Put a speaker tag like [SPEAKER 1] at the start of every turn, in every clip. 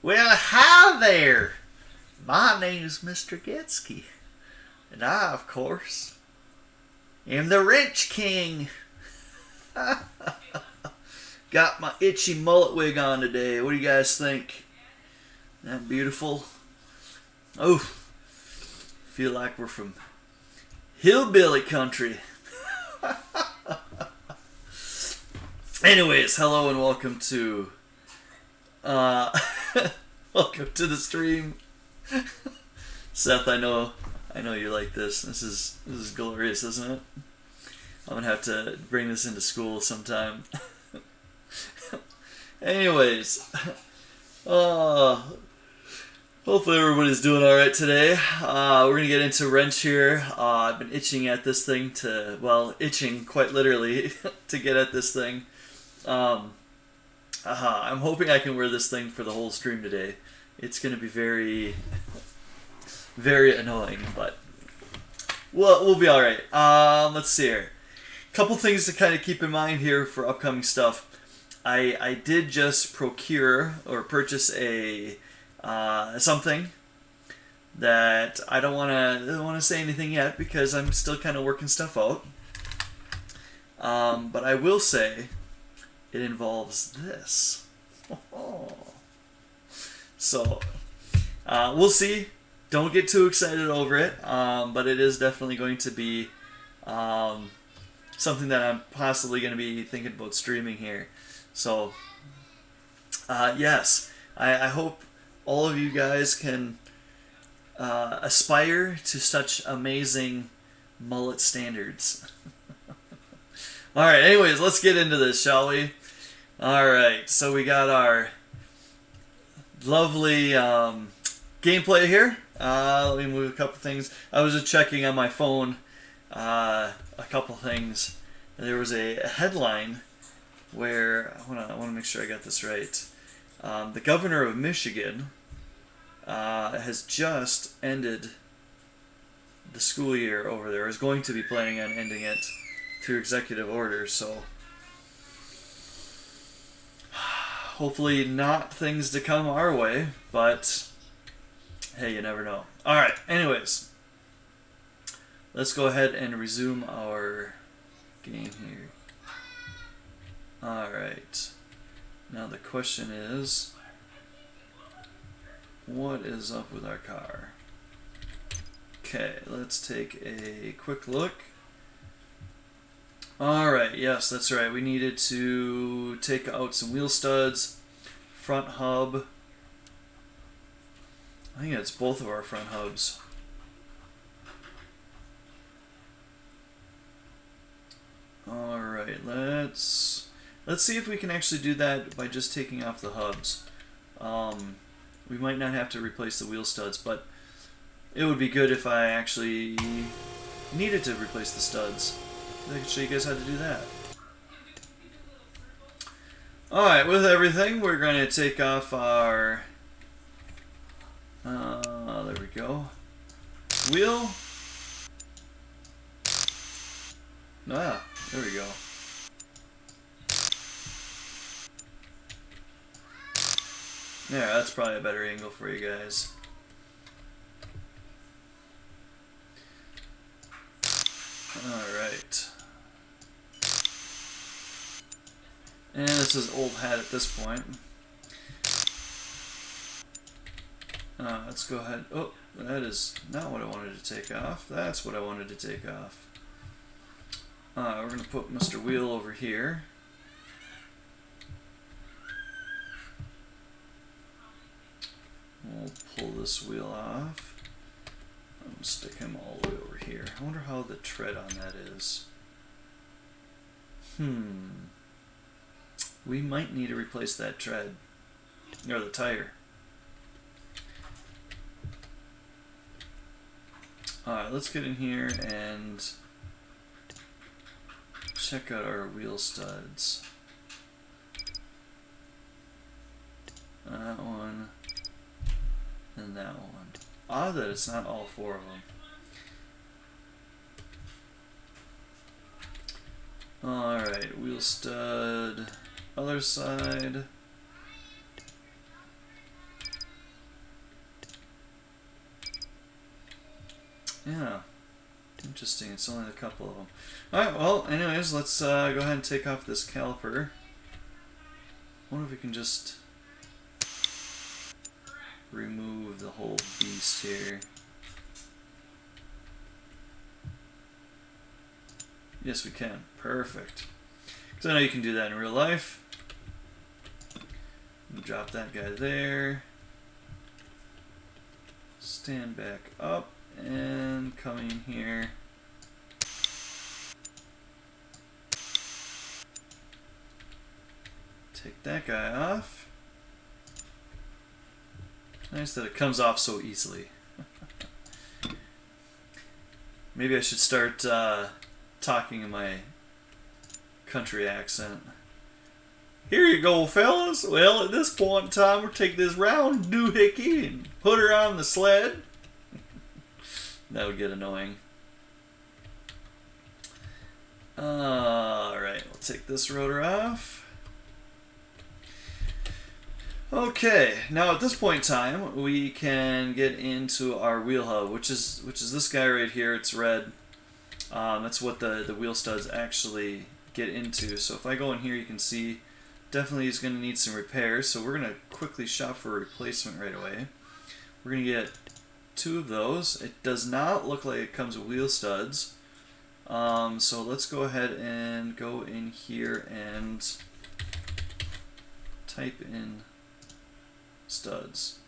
[SPEAKER 1] Well, hi there. My name's Mr. Getsky, and I, of course, am the Wrench King. Got my itchy mullet wig on today. What do you guys think? Isn't that beautiful? Oh, feel like we're from hillbilly country. Anyways, hello and welcome to welcome to the stream. Seth, I know you like this. This is glorious, isn't it? I'm gonna have to bring this into school sometime. Anyways, hopefully everybody's doing all right today. We're gonna get into wrench here. I've been itching at this thing itching quite literally to get at this thing. I'm hoping I can wear this thing for the whole stream today. It's gonna be very, very annoying, but we'll be all right. Let's see here. Couple things to kind of keep in mind here for upcoming stuff. I did just purchase a something that I don't want to say anything yet because I'm still kind of working stuff out. But I will say it involves this. So we'll see. Don't get too excited over it. But it is definitely going to be something that I'm possibly going to be thinking about streaming here. So, yes, I hope all of you guys can aspire to such amazing mullet standards. Alright, anyways, let's get into this, shall we? Alright, so we got our lovely gameplay here. Let me move a couple things. I was just checking on my phone a couple things. There was a headline where, I want to make sure I got this right. The governor of Michigan has just ended the school year over there. Is going to be planning on ending it through executive order. So hopefully not things to come our way, but hey, you never know. All right. Anyways, let's go ahead and resume our game here. Alright, now the question is, what is up with our car? Okay, let's take a quick look. Alright, yes, that's right, we needed to take out some wheel studs, front hub. I think it's both of our front hubs. Alright, let's see if we can actually do that by just taking off the hubs. We might not have to replace the wheel studs, but it would be good if I actually needed to replace the studs. I could show you guys how to do that. Alright, with everything, we're going to take off our... there we go. Wheel. Ah, there we go. Yeah, that's probably a better angle for you guys. Alright. And this is old hat at this point. Let's go ahead. Oh, that is not what I wanted to take off. That's what I wanted to take off. We're going to put Mr. Wheel over here. We'll pull this wheel off. I'm going to stick him all the way over here. I wonder how the tread on that is. We might need to replace that tread. Or the tire. Alright, let's get in here and check out our wheel studs. That one. And that one. Odd that it's not all four of them. Alright, wheel stud. Other side. Yeah. Interesting. It's only a couple of them. Alright, well, anyways, let's go ahead and take off this caliper. Wonder if we can just remove the whole beast here. Yes, we can. Perfect. Because I know you can do that in real life. Drop that guy there. Stand back up and come in here. Take that guy off. Nice that it comes off so easily. Maybe I should start talking in my country accent. Here you go, fellas. Well, at this point in time, we'll take this round doohickey and put her on the sled. That would get annoying. Alright, we'll take this rotor off. Okay, now at this point in time, we can get into our wheel hub, which is this guy right here. It's red. That's what the wheel studs actually get into. So if I go in here, you can see definitely is going to need some repairs. So we're going to quickly shop for a replacement right away. We're going to get 2 of those. It does not look like it comes with wheel studs. So let's go ahead and go in here and type in studs.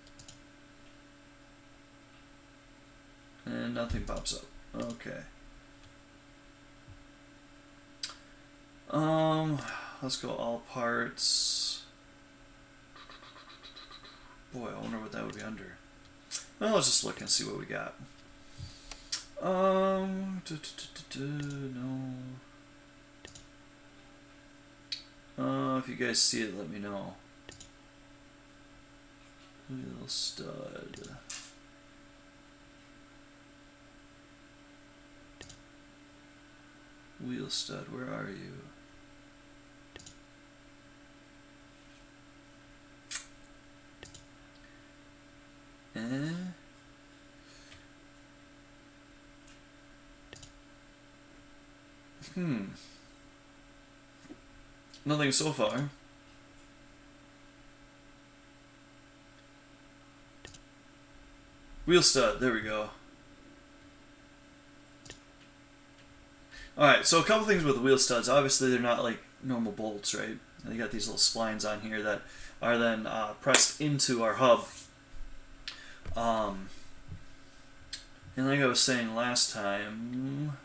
[SPEAKER 1] And nothing pops up. Okay. Let's go all parts. Boy, I wonder what that would be under. Well, let's just look and see what we got. No. If you guys see it, let me know. Wheel stud. Wheel stud, where are you? Nothing so far. Wheel stud, there we go. Alright, so a couple things with the wheel studs. Obviously they're not like normal bolts, right? They got these little splines on here that are then pressed into our hub. And like I was saying last time,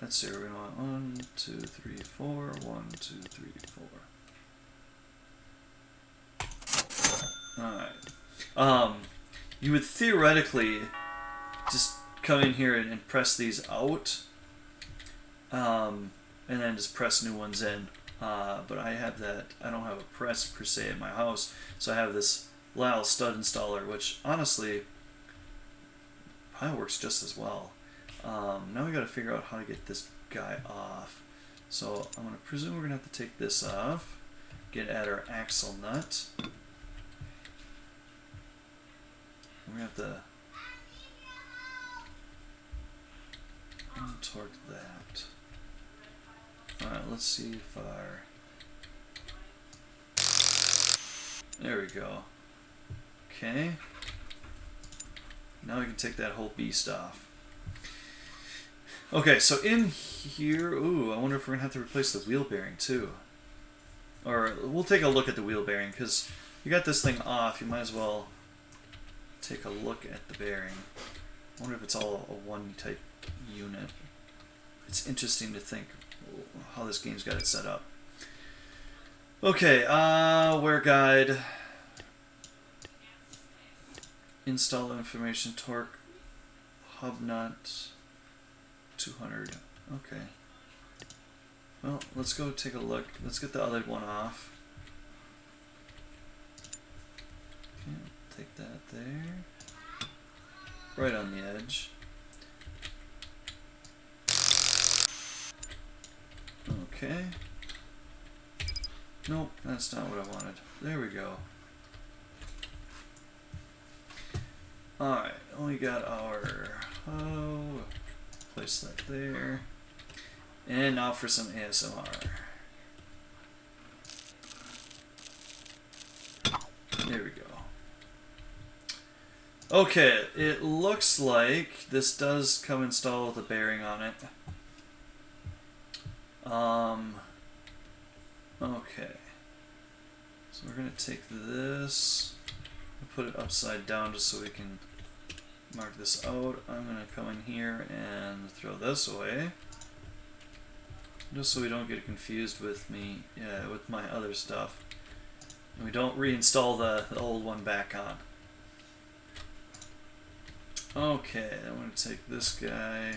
[SPEAKER 1] let's see, we're going to want 1, 2, 3, 4, 1, 2, 3, 4. Alright. You would theoretically just come in here and press these out, and then just press new ones in. But I don't have a press per se in my house, so I have this Lyle stud installer, which honestly probably works just as well. Now we got to figure out how to get this guy off. So I'm going to presume we're going to have to take this off, get at our axle nut. We're going to have to untorque that. Alright, let's see if our... There we go. Okay. Now we can take that whole beast off. Okay, so in here... Ooh, I wonder if we're going to have to replace the wheel bearing too. Or we'll take a look at the wheel bearing, because you got this thing off, you might as well take a look at the bearing. I wonder if it's all a one type unit. It's interesting to think how this game's got it set up. Okay, wear guide. Install information, torque, hub nut, 200. Okay. Well, let's go take a look. Let's get the other one off. Okay, take that there. Right on the edge. Okay. Nope, that's not what I wanted. There we go. Alright, we got our... Oh, place that there. And now for some ASMR. There we go. Okay, it looks like this does come installed with a bearing on it. Okay. So we're going to take this and put it upside down just so we can mark this out. I'm going to come in here and throw this away. Just so we don't get confused with with my other stuff. And we don't reinstall the old one back on. Okay, I'm going to take this guy,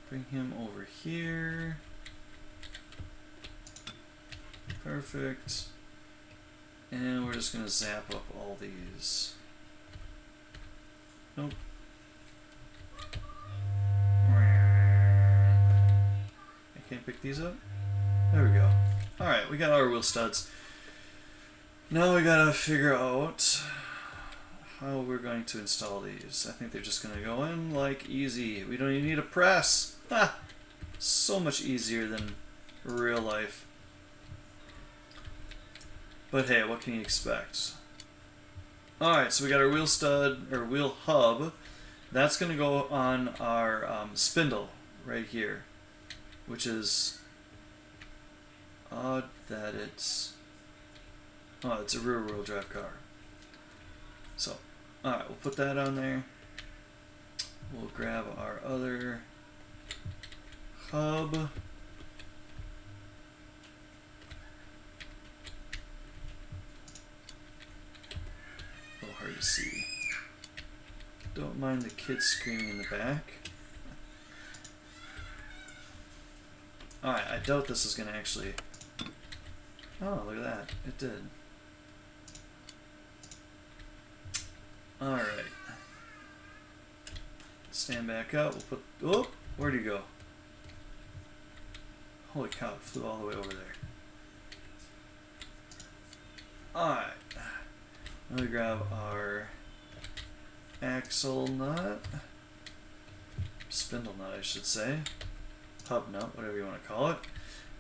[SPEAKER 1] bring him over here. Perfect. And we're just going to zap up all these. Nope. I can't pick these up? There we go. Alright, we got our wheel studs. Now we gotta figure out how we're going to install these. I think they're just going to go in like easy. We don't even need a press. Ha! So much easier than real life. But hey, what can you expect? Alright, so we got our wheel stud, or wheel hub. That's going to go on our spindle right here. Which is odd that it's... Oh, it's a rear-wheel drive car. So, alright, we'll put that on there. We'll grab our other hub. A little hard to see. Don't mind the kids screaming in the back. Alright, I doubt this is going to actually... Oh, look at that. It did. Alright. Stand back up. We'll put... Oh! Where'd he go? Holy cow, it flew all the way over there. Alright. Now we grab our axle nut. Spindle nut, I should say. Hub nut, whatever you want to call it.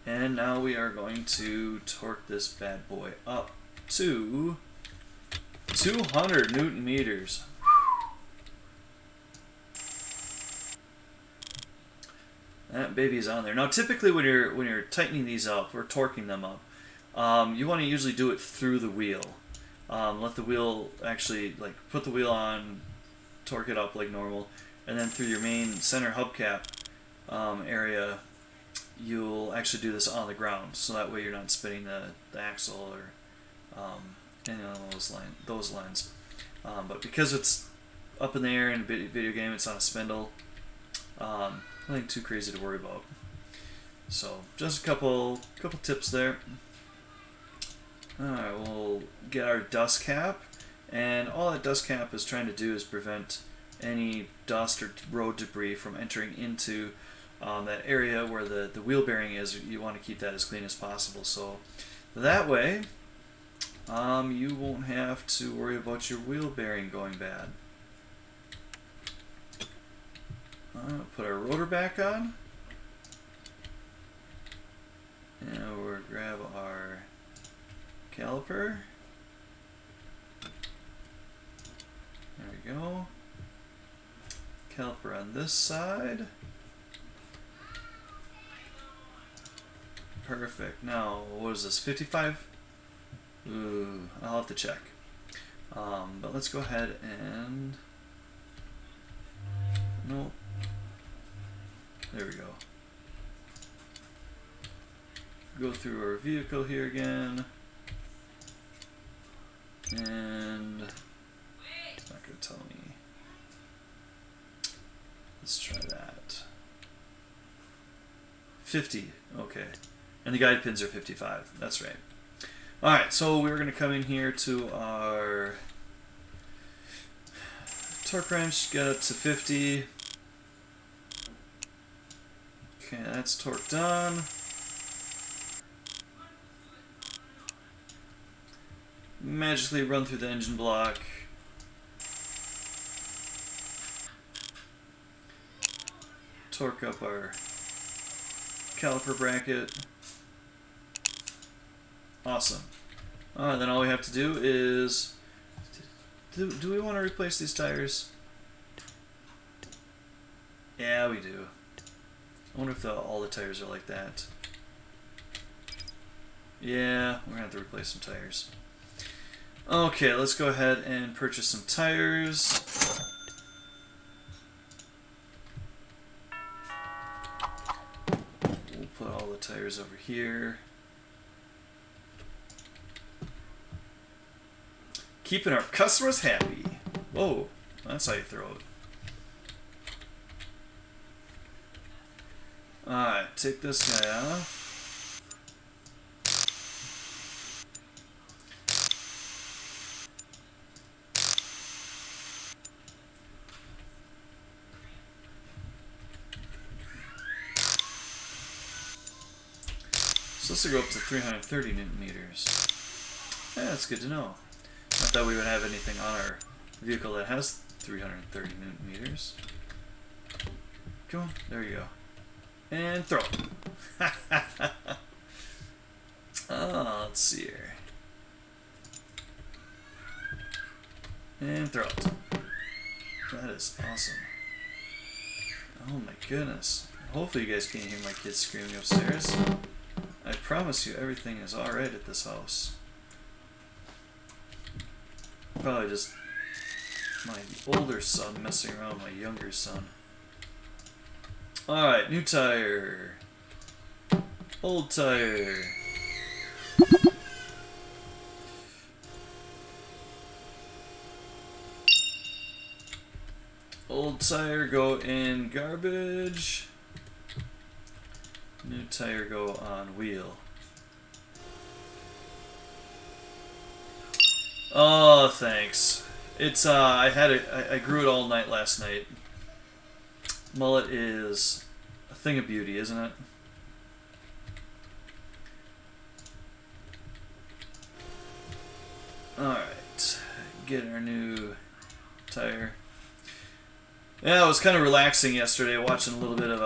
[SPEAKER 1] And now we are going to torque this bad boy up to 200 Newton meters. That baby's on there. Now, typically when you're tightening these up or torquing them up, you want to usually do it through the wheel. Let the wheel actually put the wheel on, torque it up like normal, and then through your main center hubcap area, you'll actually do this on the ground, so that way you're not spinning the axle or any of those lines. But because it's up in the air in a video game, it's on a spindle. Nothing too crazy to worry about. So just a couple tips there. Alright, we'll get our dust cap, and all that dust cap is trying to do is prevent any dust or road debris from entering into that area where the wheel bearing is. You want to keep that as clean as possible, so that way you won't have to worry about your wheel bearing going bad. Put our rotor back on, and we'll grab our caliper. There we go. Caliper on this side. Perfect. Now, what is this, 55? Ooh, I'll have to check. But let's go ahead and... Nope. There we go. Go through our vehicle here again. And... It's not going to tell me. Let's try that. 50. Okay. And the guide pins are 55. That's right. Alright, so we're going to come in here to our torque wrench, get it to 50. Okay, that's torqued on. Magically run through the engine block. torque up our caliper bracket. Awesome. Alright, then all we have to do is... Do we want to replace these tires? Yeah, we do. I wonder if all the tires are like that. Yeah, we're going to have to replace some tires. Okay, let's go ahead and purchase some tires. We'll put all the tires over here. Keeping our customers happy. Whoa, that's how you throw it. Alright, take this guy off. So this will go up to 330 Newton meters. Yeah, that's good to know. Not that we would have anything on our vehicle that has 330 Newton meters. Come on, there you go. And throw. Let's see here. And throw it. That is awesome. Oh my goodness. Hopefully you guys can't hear my kids screaming upstairs. I promise you everything is alright at this house. Probably just my older son messing around with my younger son. Alright, new tire. Old tire. Old tire go in garbage. New tire go on wheel. Oh, thanks. It's I grew it all night last night. Mullet is a thing of beauty, isn't it? Alright, get our new tire. Yeah, it was kind of relaxing yesterday, watching a little bit of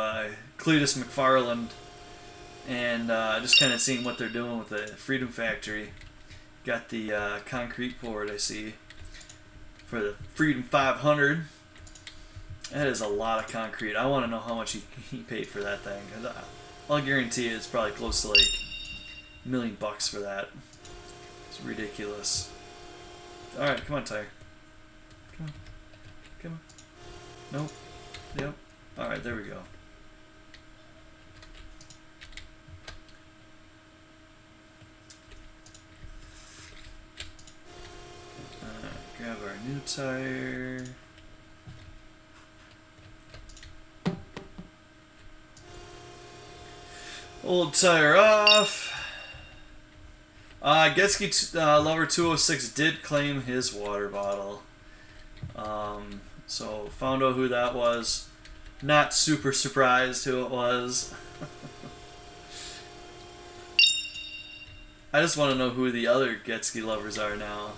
[SPEAKER 1] Cletus McFarland, and just kind of seeing what they're doing with the Freedom Factory. Got the concrete poured, I see, for the Freedom 500. That is a lot of concrete. I want to know how much he paid for that thing. I'll guarantee it's probably close to like $1 million for that. It's ridiculous. Alright, come on, tire. Come on. Come on. Nope. Yep. Alright, there we go. Grab our new tire. Old tire off. Getsky Lover 206 did claim his water bottle. So found out who that was. Not super surprised who it was. I just want to know who the other Getsky lovers are now.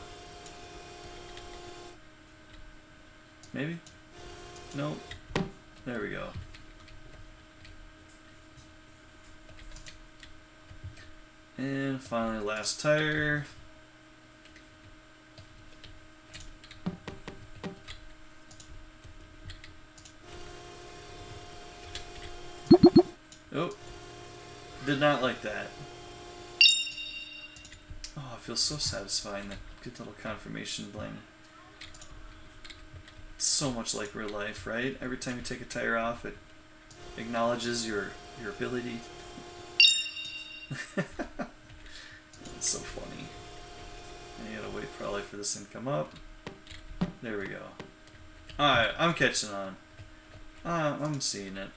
[SPEAKER 1] Maybe? Nope. There we go. And finally, last tire. Oh, did not like that. Oh, it feels so satisfying, that good little confirmation bling. It's so much like real life, right? Every time you take a tire off, it acknowledges your ability. It's so funny. And you gotta wait probably for this thing to come up. There we go. Alright, I'm catching on. I'm seeing it.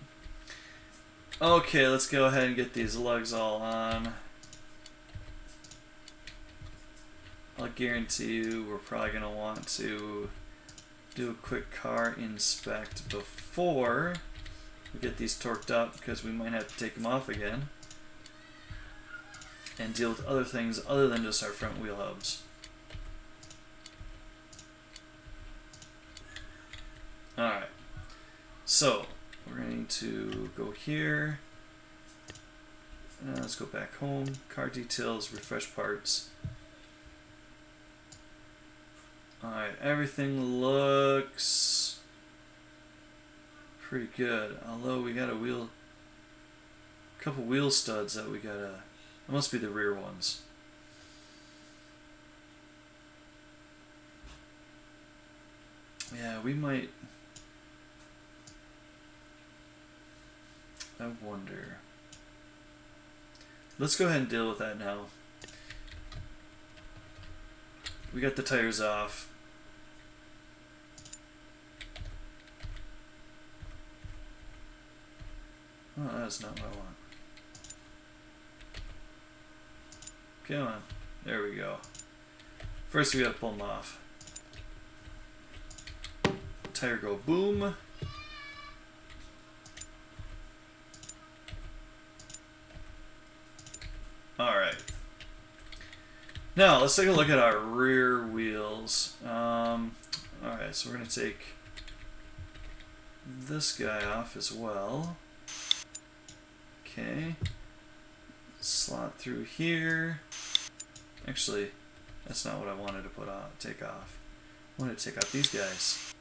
[SPEAKER 1] Okay, let's go ahead and get these lugs all on. I'll guarantee you we're probably going to want to do a quick car inspect before we get these torqued up, because we might have to take them off again and deal with other things other than just our front wheel hubs. Alright, so we're going to go here. Let's go back home. Car details, refresh parts. Alright, everything looks pretty good. Although we got a couple wheel studs that we gotta, it must be the rear ones. Yeah, we might, I wonder. Let's go ahead and deal with that now. We got the tires off. Oh, that's not what I want. Come on. There we go. First we gotta pull them off. Tire go boom. Alright. Now, let's take a look at our rear wheels. Alright, so we're going to take this guy off as well. Okay. Slot through here. Actually, that's not what I wanted to take off. I wanted to take off these guys.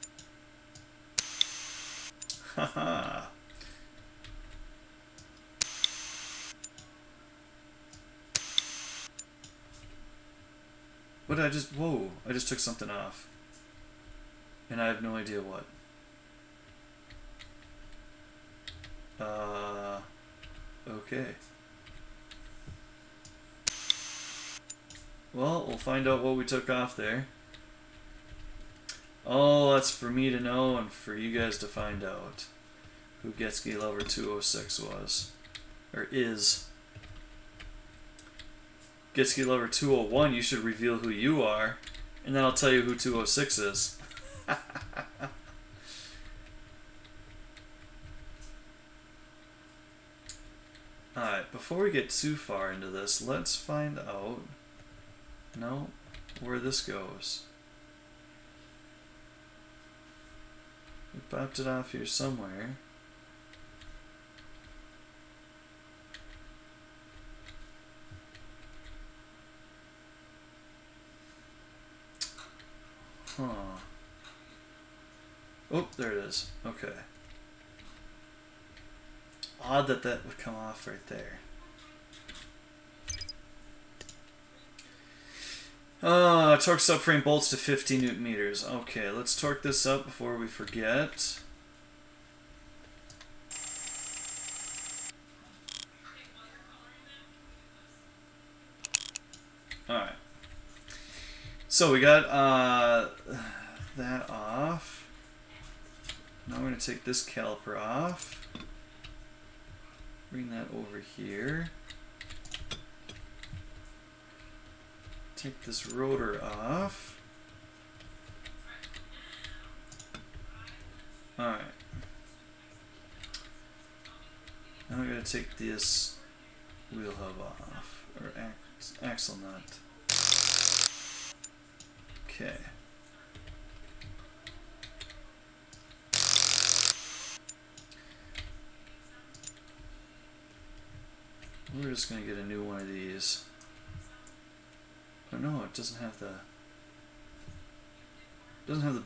[SPEAKER 1] Haha. What did I just... Whoa, I just took something off. And I have no idea what. Okay. Well, we'll find out what we took off there. Oh, that's for me to know and for you guys to find out who Getski Lover 206 was. Or is. Getski Lover 201, you should reveal who you are, and then I'll tell you who 206 is. Alright, before we get too far into this, let's find out where this goes. We popped it off here somewhere. Huh. Oh, there it is. Okay. Odd that that would come off right there. Torque subframe bolts to 50 Newton meters. Okay, let's torque this up before we forget. Alright. So we got that off. Now we're going to take this caliper off. Bring that over here. Take this rotor off. Alright. Now we're going to take this wheel hub off, or axle nut. Okay. We're just going to get a new one of these. Oh no, it doesn't have the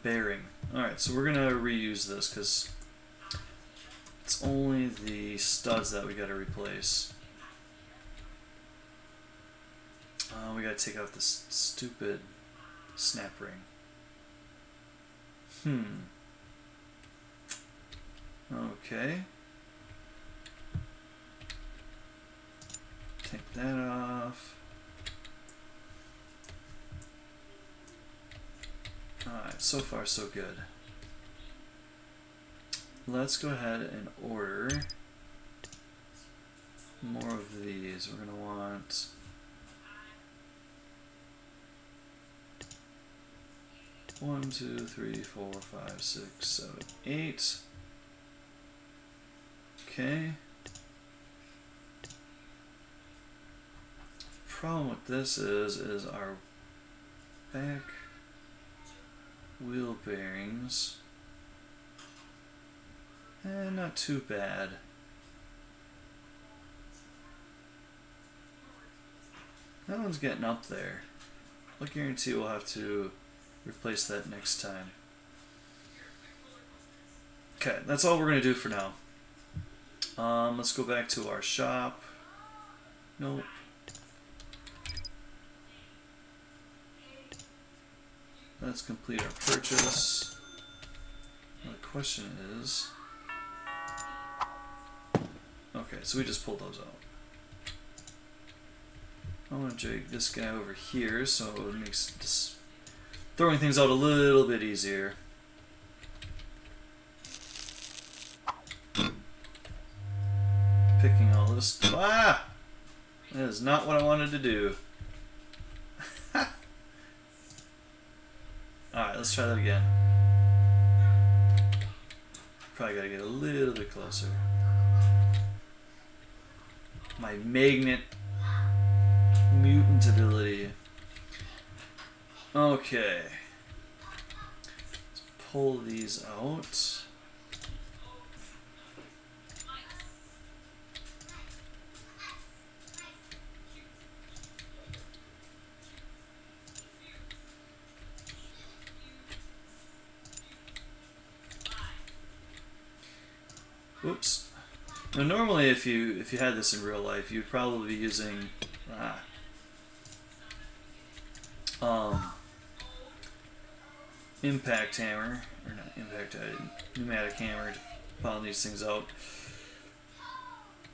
[SPEAKER 1] bearing. Alright, so we're going to reuse this because it's only the studs that we got to replace. We got to take off this stupid snap ring. Okay. Take that off. Alright, so far so good. Let's go ahead and order more of these. We're going to want 1, 2, 3, 4, 5, 6, 7, 8. Okay. Problem with this is our back wheel bearings Not too bad. That one's getting up there. I'll guarantee we'll have to replace that next time. Okay, that's all we're going to do for now. Let's go back to our shop. Nope. Let's complete our purchase. Now the question is... Okay, so we just pulled those out. I'm going to drag this guy over here so it makes just throwing things out a little bit easier. Picking all this. Ah! That is not what I wanted to do. Alright, let's try that again. Probably gotta get a little bit closer. My magnet mutant ability. Okay. Let's pull these out. Whoops. Now normally if you had this in real life, you'd probably be using impact hammer, or not impact, pneumatic hammer to pound these things out.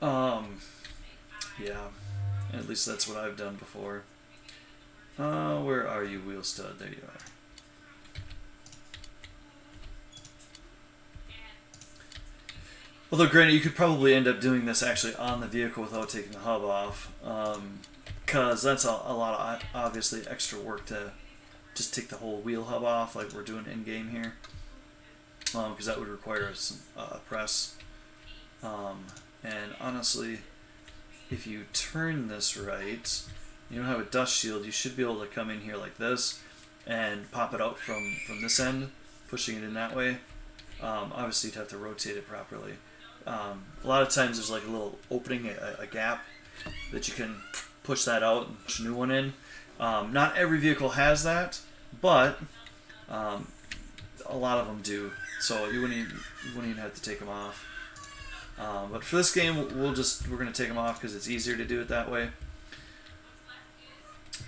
[SPEAKER 1] Yeah, at least that's what I've done before. Where are you, wheel stud? There you are. Although granted, you could probably end up doing this actually on the vehicle without taking the hub off, because that's a lot of obviously extra work to just take the whole wheel hub off like we're doing in game here, because that would require some press. And honestly, if you turn this right, you don't have a dust shield, you should be able to come in here like this and pop it out from this end, pushing it in that way. Obviously you'd have to rotate it properly. A lot of times there's like a little opening, a gap that you can push that out and push a new one in. Not every vehicle has that, but a lot of them do. So you wouldn't even have to take them off. But for this game, we're going to take them off because it's easier to do it that way.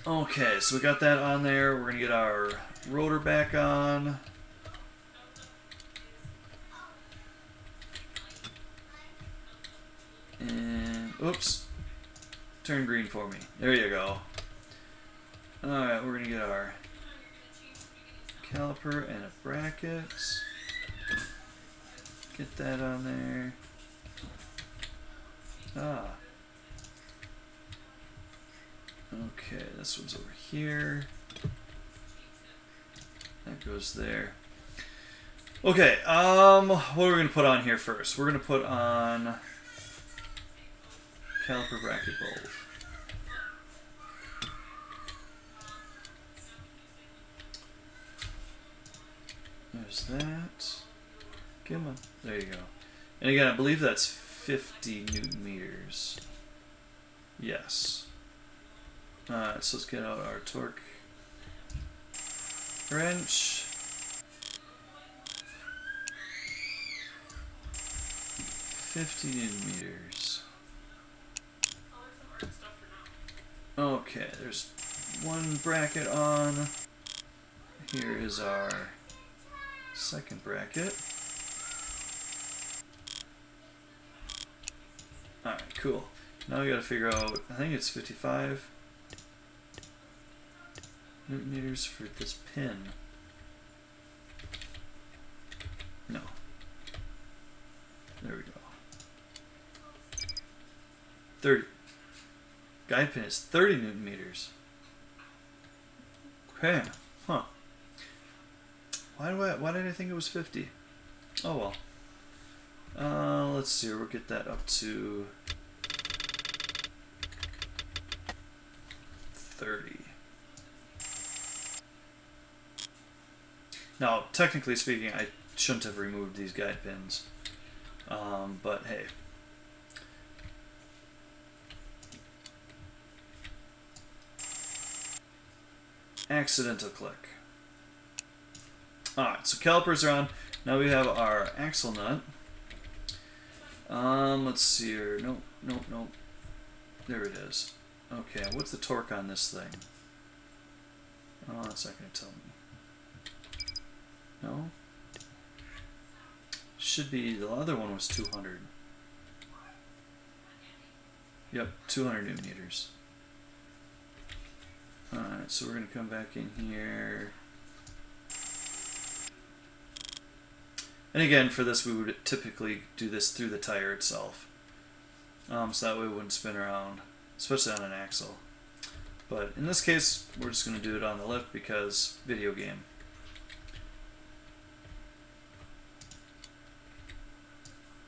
[SPEAKER 1] Okay, so we got that on there. We're going to get our rotor back on. And, oops, turn green for me. There you go. Alright, we're going to get our caliper and a bracket. Get that on there. Okay, this one's over here. That goes there. Okay, what are we going to put on here first? We're going to put on caliper bracket bulb. There's that. Come on. There you go. And again, I believe that's 50 Newton meters. Yes. Alright, so let's get out our torque wrench. 50 Newton meters. Okay, there's one bracket on. Here is our second bracket. Alright, cool. Now we gotta figure out, I think it's 55 Newton meters for this pin. No. There we go. 30. Guide pin is 30 Newton meters. Okay. Huh. Why did I think it was 50? Oh well. Let's see, we'll get that up to 30. Now, technically speaking, I shouldn't have removed these guide pins. But hey. Accidental click. Alright, so calipers are on. Now we have our axle nut. Let's see here. Nope, nope, nope. There it is. Okay, what's the torque on this thing? Oh, that's not going to tell me. No? Should be, the other one was 200. Yep, 200 newton meters. Alright, so we're going to come back in here. And again, for this, we would typically do this through the tire itself. So that way it wouldn't spin around, especially on an axle. But in this case, we're just going to do it on the lift because video game.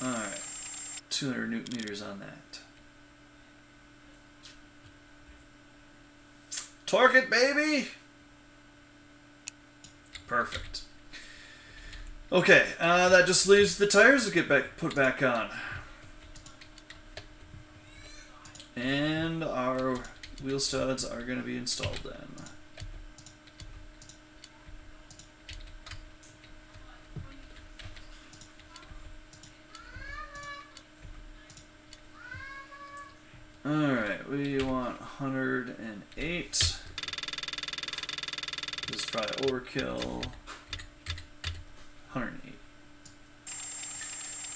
[SPEAKER 1] Alright, 200 newton meters on that. Torque it, baby! Perfect. Okay, that just leaves the tires to get put back on. And our wheel studs are going to be installed then. Alright, we want 108. This is probably overkill. 108.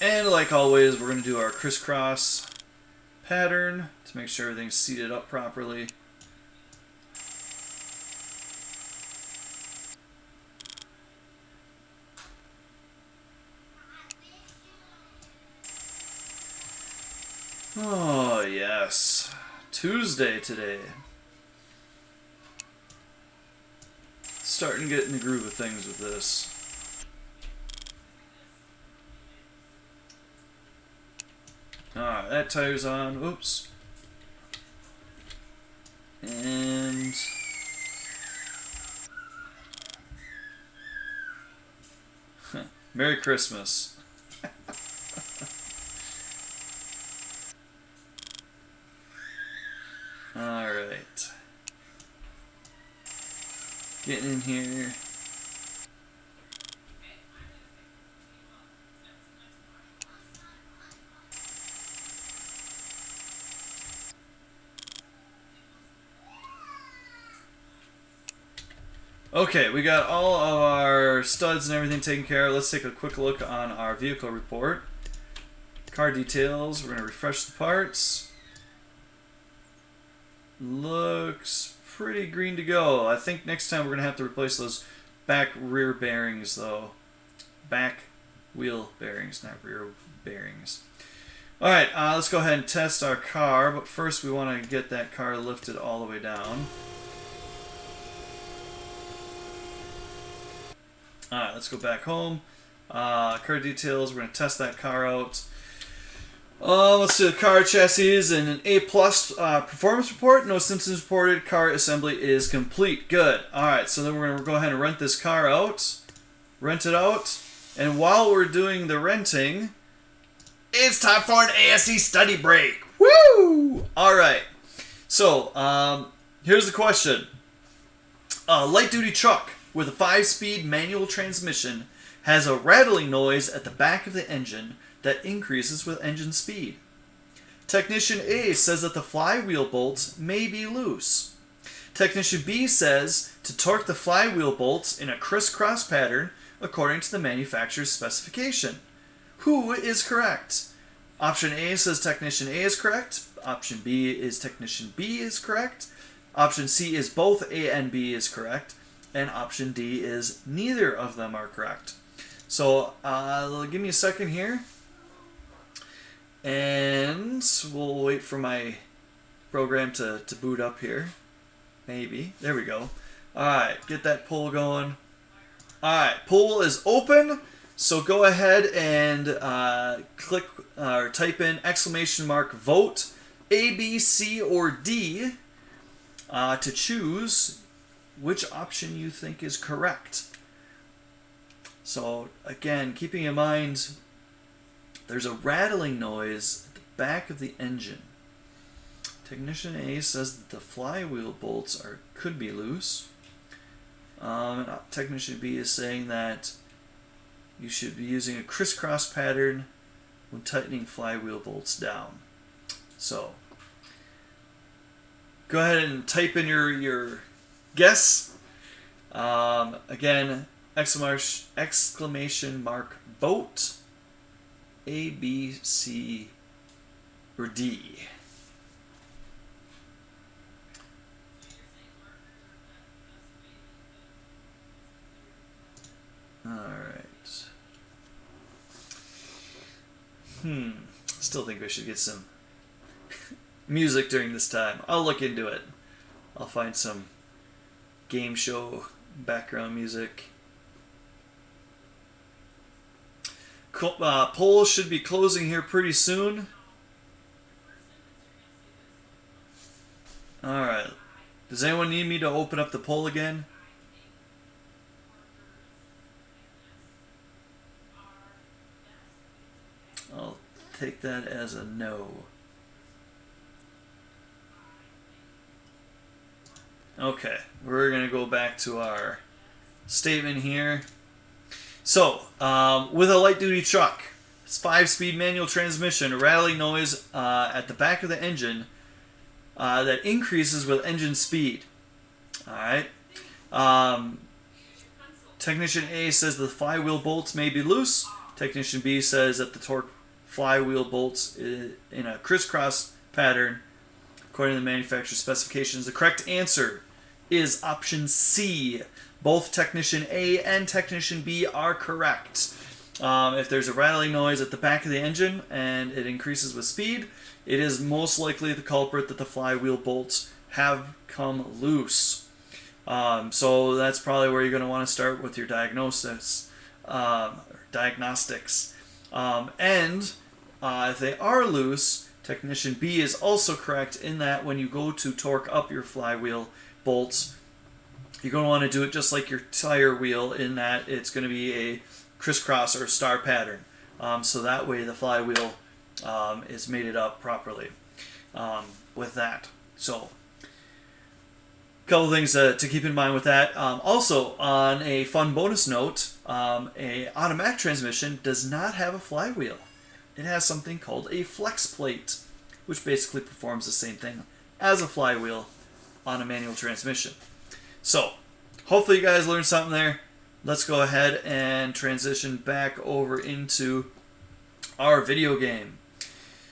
[SPEAKER 1] And like always, we're going to do our crisscross pattern to make sure everything's seated up properly. Oh, yes. Tuesday today. Starting to get in the groove of things with this. Alright, that tire's on. Oops. And Merry Christmas. Alright. Getting in here. Okay, we got all of our studs and everything taken care of. Let's take a quick look on our vehicle report. Car details, we're going to refresh the parts. Looks pretty green to go. I think next time we're going to have to replace those back rear bearings though. Back wheel bearings, not rear bearings. Alright, let's go ahead and test our car, but first we want to get that car lifted all the way down. Alright, let's go back home. Car details, we're going to test that car out. Let's do the car chassis and an A+ performance report. No symptoms reported. Car assembly is complete. Good. Alright, so then we're going to go ahead and rent this car out. Rent it out. And while we're doing the renting, it's time for an ASE study break. Woo! Alright. So, here's the question. A light-duty truck with a 5-speed manual transmission has a rattling noise at the back of the engine that increases with engine speed. Technician A says that the flywheel bolts may be loose. Technician B says to torque the flywheel bolts in a crisscross pattern according to the manufacturer's specification. Who is correct? Option A says Technician A is correct. Option B is Technician B is correct. Option C is both A and B is correct. And option D is neither of them are correct. So give me a second here. And we'll wait for my program to boot up here. Maybe. There we go. Alright, get that poll going. Alright, poll is open. So go ahead and click or type in !vote A, B, C, or D to choose which option you think is correct. So again, keeping in mind there's a rattling noise at the back of the engine. Technician A says that the flywheel bolts could be loose. Technician B is saying that you should be using a crisscross pattern when tightening flywheel bolts down. So, go ahead and type in your guess. Again, exclamation mark boat, A, B, C, or D. Alright. Still think we should get some music during this time. I'll look into it. I'll find some game show background music. Poll should be closing here pretty soon. Alright. Does anyone need me to open up the poll again? I'll take that as a no. Okay, we're going to go back to our statement here. So, with a light-duty truck, it's 5-speed manual transmission, a rattling noise at the back of the engine that increases with engine speed. Alright. Technician A says the flywheel bolts may be loose. Technician B says that the torque flywheel bolts in a crisscross pattern according to the manufacturer's specifications. The correct answer is option C. Both Technician A and Technician B are correct. If there's a rattling noise at the back of the engine and it increases with speed, it is most likely the culprit that the flywheel bolts have come loose. So that's probably where you're going to want to start with your diagnostics. If they are loose, Technician B is also correct in that when you go to torque up your flywheel bolts, you're going to want to do it just like your tire wheel in that it's going to be a crisscross or star pattern. So that way the flywheel is mated up properly with that. So a couple things to keep in mind with that. Also, on a fun bonus note, a automatic transmission does not have a flywheel. It has something called a flex plate, which basically performs the same thing as a flywheel on a manual transmission. So, hopefully you guys learned something there. Let's go ahead and transition back over into our video game.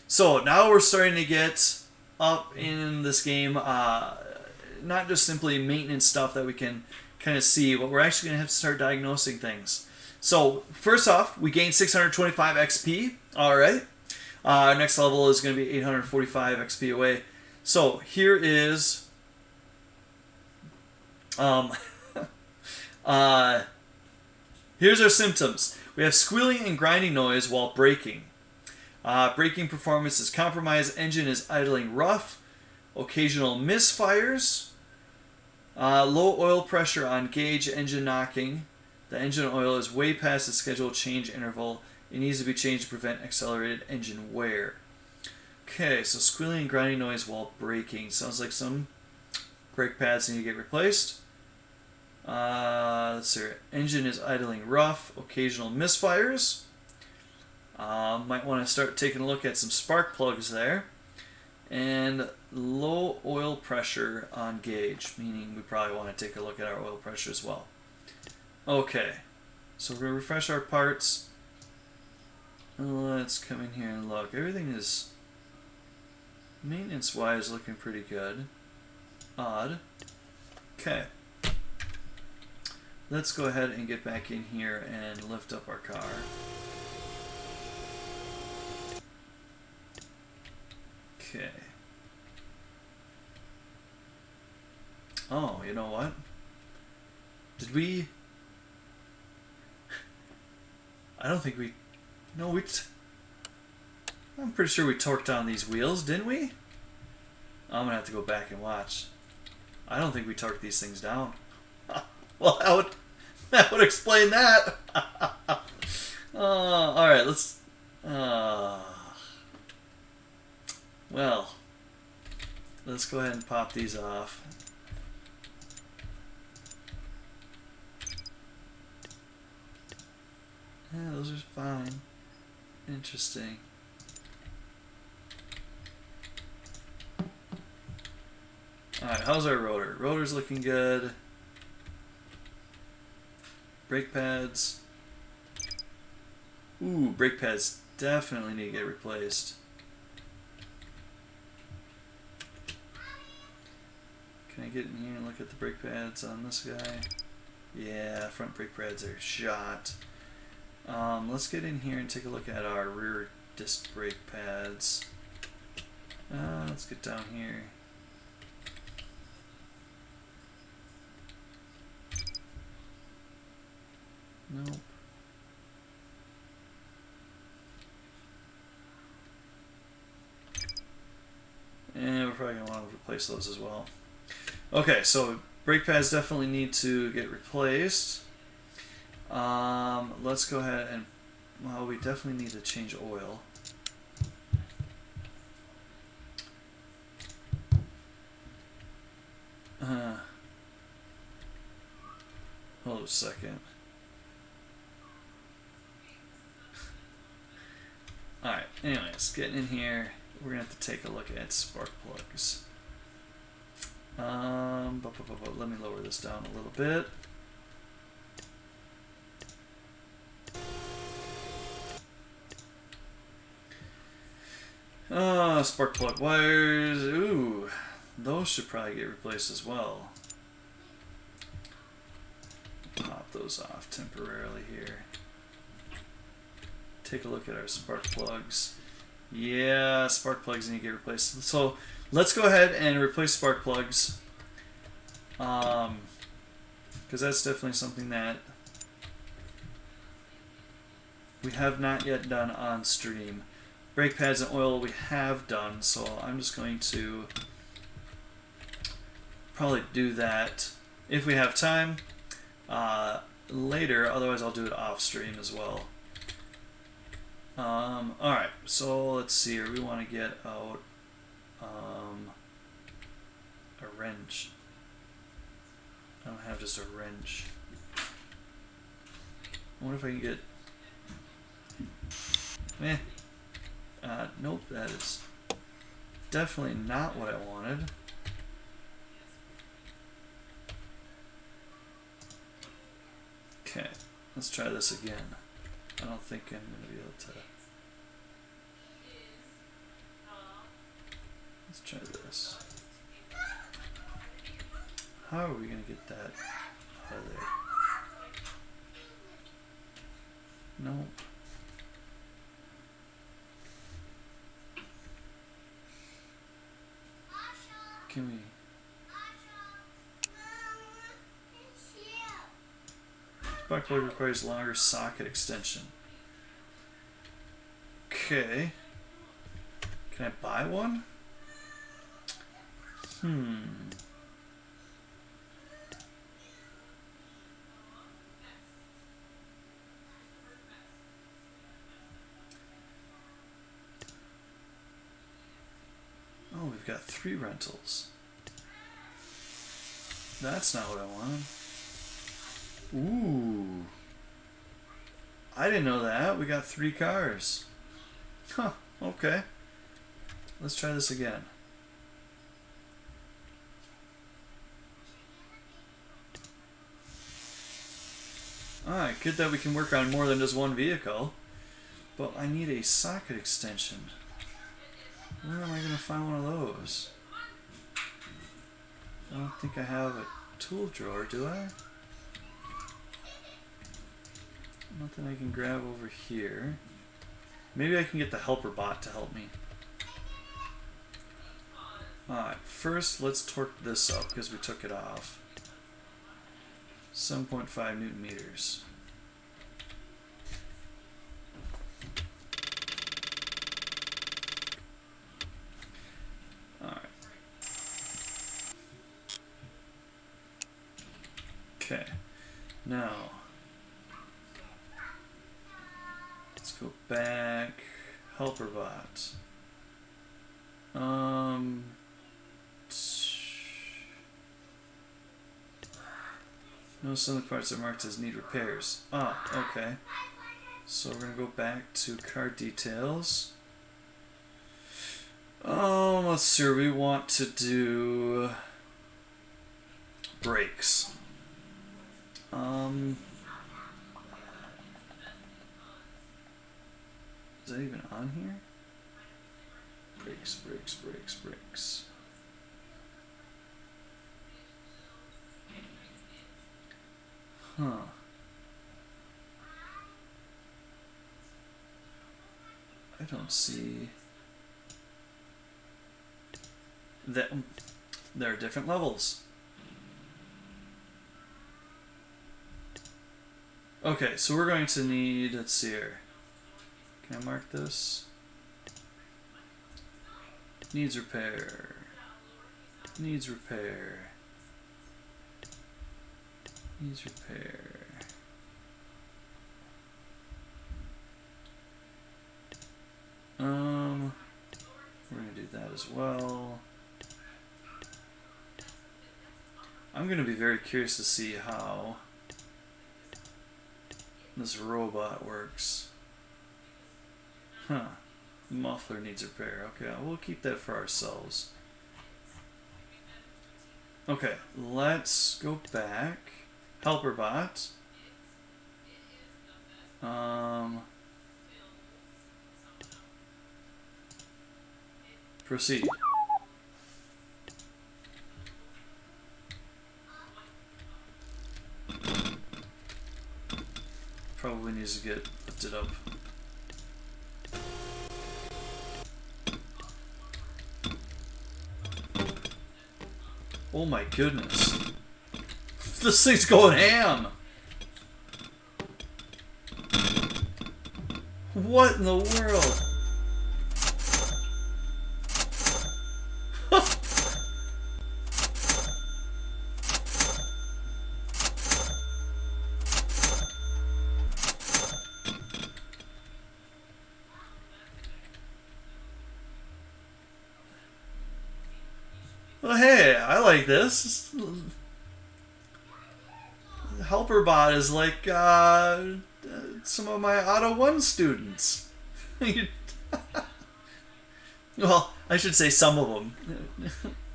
[SPEAKER 1] So, now we're starting to get up in this game, not just simply maintenance stuff that we can kind of see, but we're actually going to have to start diagnosing things. So, first off, we gained 625 XP. Alright. Our next level is going to be 845 XP away. So, here is... here's our symptoms. We have squealing and grinding noise while braking. Braking performance is compromised. Engine is idling rough. Occasional misfires. Low oil pressure on gauge. Engine knocking. The engine oil is way past the scheduled change interval. It needs to be changed to prevent accelerated engine wear. Okay, so squealing and grinding noise while braking. Sounds like some brake pads need to get replaced. Let's see. Engine is idling rough. Occasional misfires. Might want to start taking a look at some spark plugs there. And low oil pressure on gauge, meaning we probably want to take a look at our oil pressure as well. Okay, so we're going to refresh our parts. Let's come in here and look. Everything is, maintenance-wise, looking pretty good. Odd. Okay. Let's go ahead and get back in here and lift up our car. Okay. Oh, you know what? Did we... I don't think we... No, I'm pretty sure we torqued on these wheels, didn't we? I'm gonna have to go back and watch. I don't think we torqued these things down. Well, that would explain that. Alright, let's Well, let's go ahead and pop these off. Yeah, those are fine. Interesting. Alright, how's our rotor? Rotor's looking good. Brake pads. Ooh, brake pads definitely need to get replaced. Can I get in here and look at the brake pads on this guy? Yeah, front brake pads are shot. Let's get in here and take a look at our rear disc brake pads. Let's get down here. Nope. And we're probably going to want to replace those as well. Okay, so brake pads definitely need to get replaced. Let's go ahead and, well, we definitely need to change oil. Hold a second. Alright, anyways, getting in here, we're going to have to take a look at spark plugs. Let me lower this down a little bit. Spark plug wires. Ooh, those should probably get replaced as well. Pop those off temporarily here. Take a look at our spark plugs. Yeah, spark plugs need to get replaced. So let's go ahead and replace spark plugs. Because that's definitely something that we have not yet done on stream. Brake pads and oil we have done, so I'm just going to probably do that if we have time later. Otherwise, I'll do it off stream as well. Alright, so let's see here. We want to get out a wrench. I don't have just a wrench. I wonder if I can get... nope, that is definitely not what I wanted. Okay, let's try this again. I don't think I'm going to be able to... Let's try this. How are we going to get that out of there? Nope. Can we... Spark plug requires longer socket extension. Okay. Can I buy one? Oh, we've got 3 rentals. That's not what I wanted. Ooh. I didn't know that. We got 3 cars. Huh, okay. Let's try this again. Alright, good that we can work on more than just one vehicle. But I need a socket extension. Where am I going to find one of those? I don't think I have a tool drawer, do I? Nothing I can grab over here. Maybe I can get the Helperbot to help me. Alright, first let's torque this up because we took it off. 7.5 Newton meters. Alright. Okay. Now, let's go back. Helperbot. No, some of the parts are marked as need repairs. Ah, okay. So we're gonna go back to car details. Let's see. We want to do brakes. Is that even on here? Brakes, brakes, brakes, brakes. Huh. I don't see that. There are different levels. Okay, so we're going to need, let's see here. Can I mark this? Needs repair. Needs repair. Needs repair. We're gonna do that as well. I'm gonna be very curious to see how this robot works. Huh. Muffler needs repair. Okay, we'll keep that for ourselves. Okay, let's go back. Helperbot. Proceed. Probably needs to get lifted up. Oh my goodness. This thing's going ham! What in the world? Well, hey, I like this. Helperbot is like some of my Auto 1 students. Well, I should say some of them.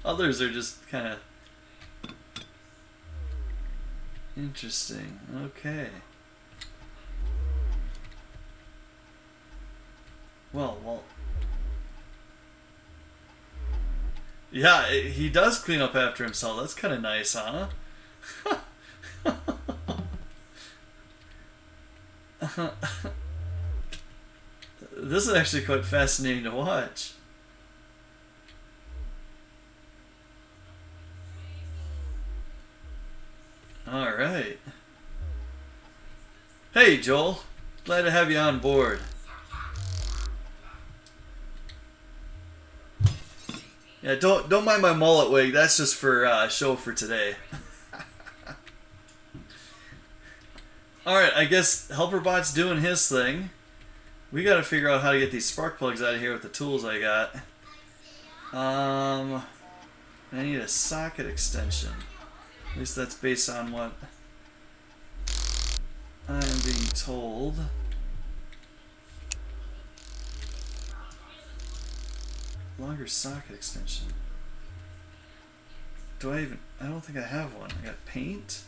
[SPEAKER 1] Others are just kind of interesting. Okay. Well. Yeah, he does clean up after himself. That's kind of nice, huh? This is actually quite fascinating to watch. Alright. Hey, Joel. Glad to have you on board. Yeah, don't mind my mullet wig. That's just for show for today. Alright, I guess Helperbot's doing his thing. We gotta figure out how to get these spark plugs out of here with the tools I got. I need a socket extension. At least that's based on what I am being told. Longer socket extension. Do I even... I don't think I have one. I got paint.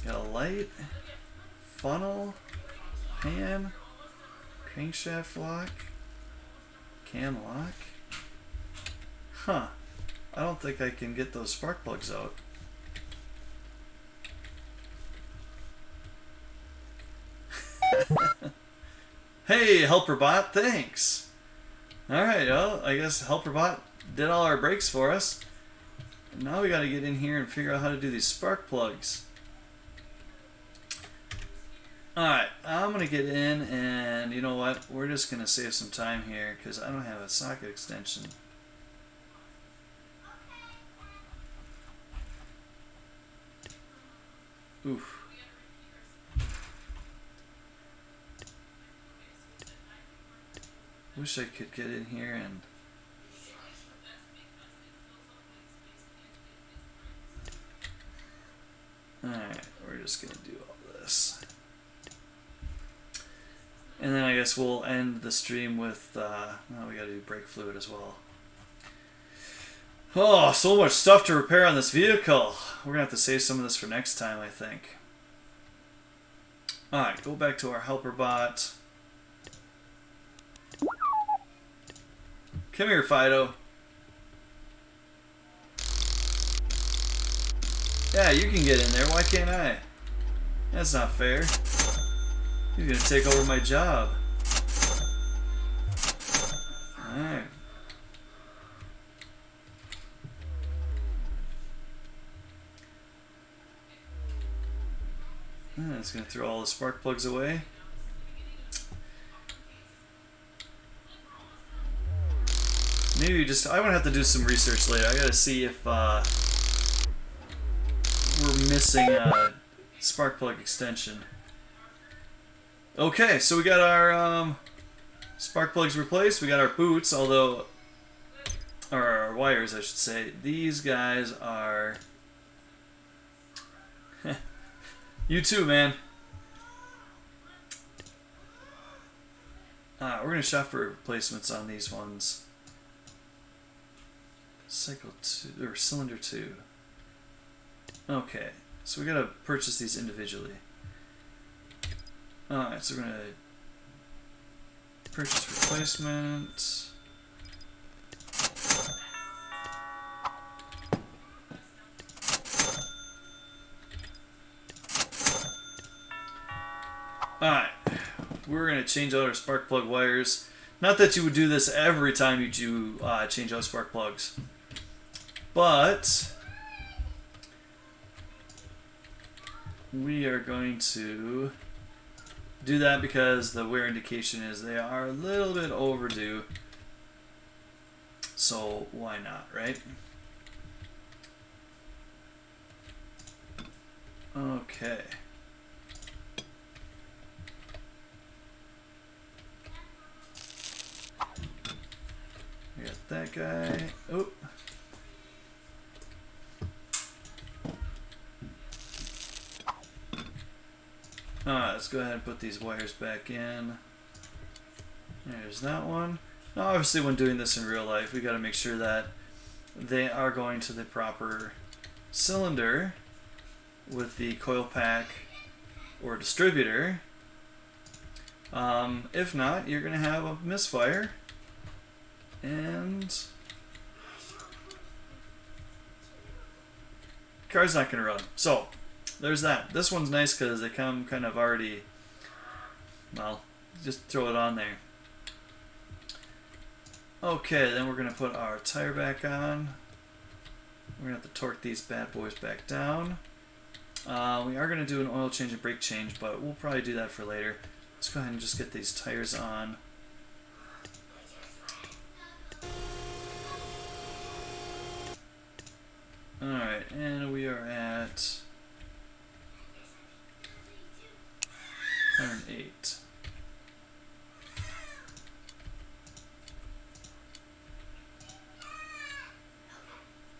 [SPEAKER 1] Got a light. Funnel. Pan. Crankshaft lock. Cam lock. Huh. I don't think I can get those spark plugs out. Hey, Helperbot, thanks! Alright, well, I guess Helperbot did all our brakes for us. And now we gotta get in here and figure out how to do these spark plugs. Alright, I'm gonna get in and you know what? We're just gonna save some time here because I don't have a socket extension. Oof. Wish I could get in here and... Alright, we're just going to do all this. And then I guess we'll end the stream with, oh, we gotta do brake fluid as well. Oh, so much stuff to repair on this vehicle. We're gonna have to save some of this for next time, I think. Alright, go back to our Helperbot. Come here, Fido. Yeah, you can get in there. Why can't I? That's not fair. He's gonna take over my job. Alright. It's gonna throw all the spark plugs away. Maybe just... I'm gonna have to do some research later. I gotta see if we're missing a spark plug extension. Okay, so we got our spark plugs replaced. We got our boots, although... Or our wires, I should say. These guys are... You too, man. We're going to shop for replacements on these ones. Cycle 2, or cylinder 2. Okay, so we got to purchase these individually. Alright, so we're going to purchase replacement. Alright, we're going to change out our spark plug wires. Not that you would do this every time you do change out spark plugs, but we are going to do that because the wear indication is they are a little bit overdue. So why not, right? Okay. We got that guy. Oh. Alright, let's go ahead and put these wires back in. There's that one. Now, obviously, when doing this in real life, we got to make sure that they are going to the proper cylinder with the coil pack or distributor. If not, you're going to have a misfire. And car's not going to run. So, there's that. This one's nice because they come kind of already, well, just throw it on there. Okay, then we're going to put our tire back on. We're going to have to torque these bad boys back down. We are going to do an oil change and brake change, but we'll probably do that for later. Let's go ahead and just get these tires on. Alright, and we are at 108.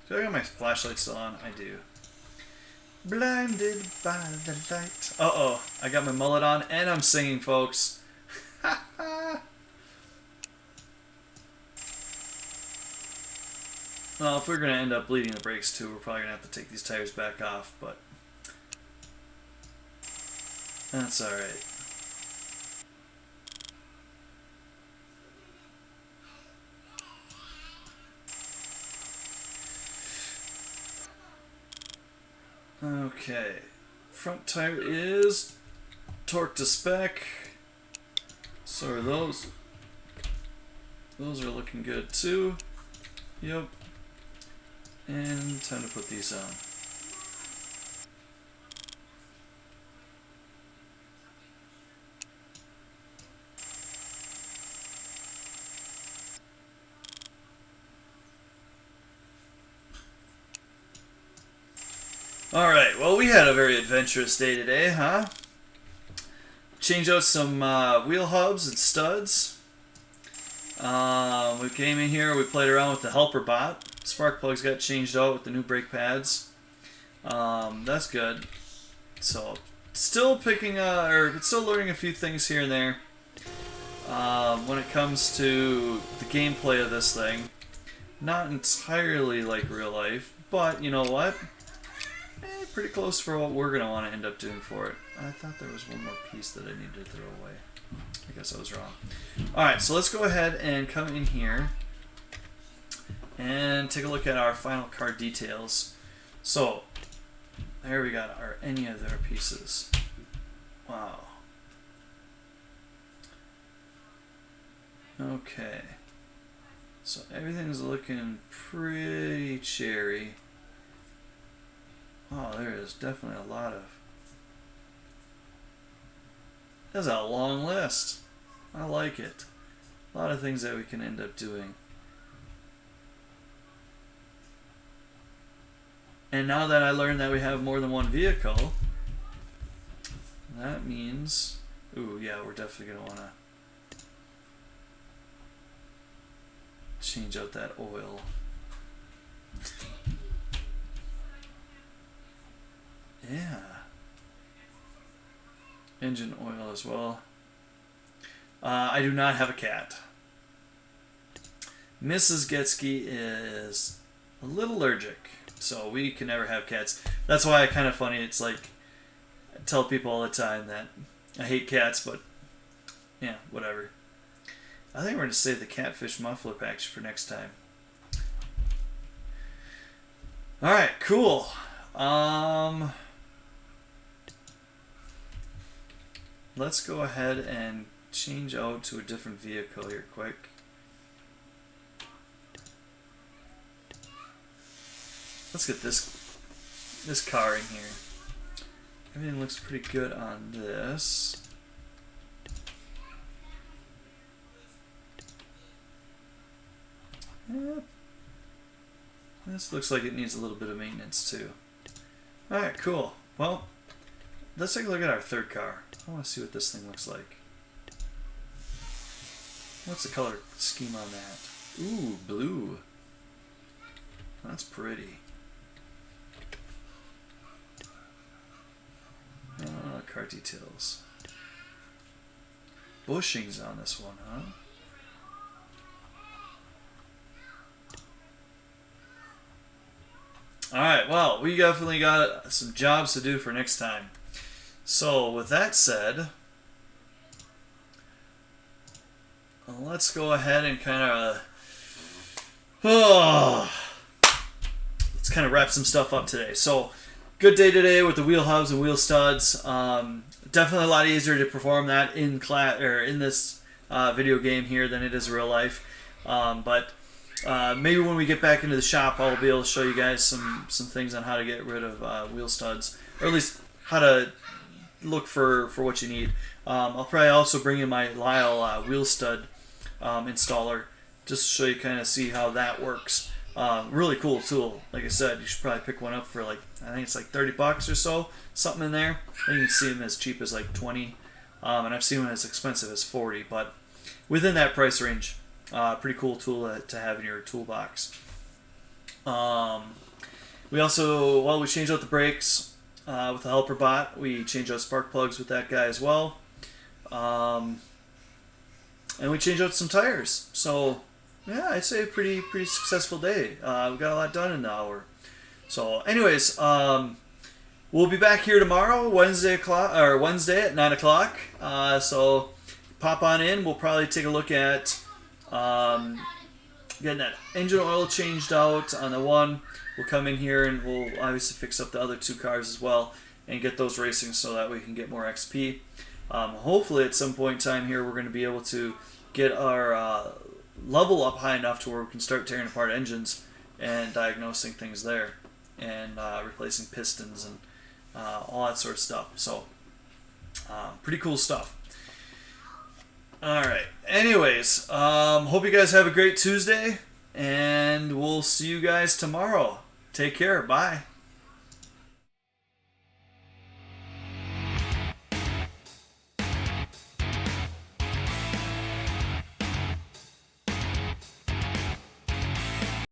[SPEAKER 1] Do I got my flashlight still on? I do. Blinded by the light. Uh-oh, I got my mullet on and I'm singing, folks. Well, if we're going to end up bleeding the brakes too, we're probably going to have to take these tires back off, but that's alright. Okay, front tire is torqued to spec. So are those. Those are looking good too. Yep. And time to put these on. Alright, well, we had a very adventurous day today, huh? Change out some wheel hubs and studs. We came in here, we played around with the Helperbot. Spark plugs got changed out with the new brake pads. That's good. So, still still learning a few things here and there. When it comes to the gameplay of this thing, not entirely like real life, but you know what? Pretty close for what we're going to want to end up doing for it. I thought there was one more piece that I needed to throw away. I guess I was wrong. Alright, so let's go ahead and come in here and take a look at our final car details. So, there we got any of their pieces. Wow. Okay. So everything's looking pretty cherry. Oh, there is definitely a lot of... That's a long list. I like it. A lot of things that we can end up doing. And now that I learned that we have more than one vehicle, that means... Ooh, yeah, we're definitely going to want to change out that oil. Yeah. Engine oil as well. I do not have a cat. Mrs. Getsky is a little allergic, so we can never have cats. That's why it's kind of funny. It's like, I tell people all the time that I hate cats, but yeah, whatever. I think we're going to save the catfish muffler package for next time. Alright, cool. Let's go ahead and change out to a different vehicle here quick. Let's get this car in here. Everything looks pretty good on this. Yep. This looks like it needs a little bit of maintenance too. Alright, cool. Well, let's take a look at our third car. I want to see what this thing looks like. What's the color scheme on that? Ooh, blue. That's pretty. Car details. Bushings on this one, huh? Alright, well, we definitely got some jobs to do for next time. So, with that said, let's go ahead and kind of... let's kind of wrap some stuff up today. So, good day today with the wheel hubs and wheel studs. Definitely a lot easier to perform that in class or in this video game here than it is real life. But maybe when we get back into the shop, I'll be able to show you guys some things on how to get rid of wheel studs, or at least how to look for what you need. I'll probably also bring in my Lyle wheel stud installer just to show you kind of see how that works. Really cool tool. Like I said, you should probably pick one up for like, I think it's like 30 bucks or so, something in there. You can see them as cheap as like 20, and I've seen them as expensive as 40, but within that price range, pretty cool tool to have in your toolbox. We also, well, we changed out the brakes with the Helperbot. We changed out spark plugs with that guy as well, and we changed out some tires. So yeah, I'd say a pretty successful day. We got a lot done in the hour. So anyways, we'll be back here tomorrow, Wednesday at 9 o'clock. So pop on in. We'll probably take a look at getting that engine oil changed out on the one. We'll come in here and we'll obviously fix up the other two cars as well and get those racing so that we can get more XP. Hopefully at some point in time here we're going to be able to get our level up high enough to where we can start tearing apart engines and diagnosing things there and replacing pistons and all that sort of stuff. So pretty cool stuff. Alright, anyways, hope you guys have a great Tuesday, and we'll see you guys tomorrow. Take care, bye.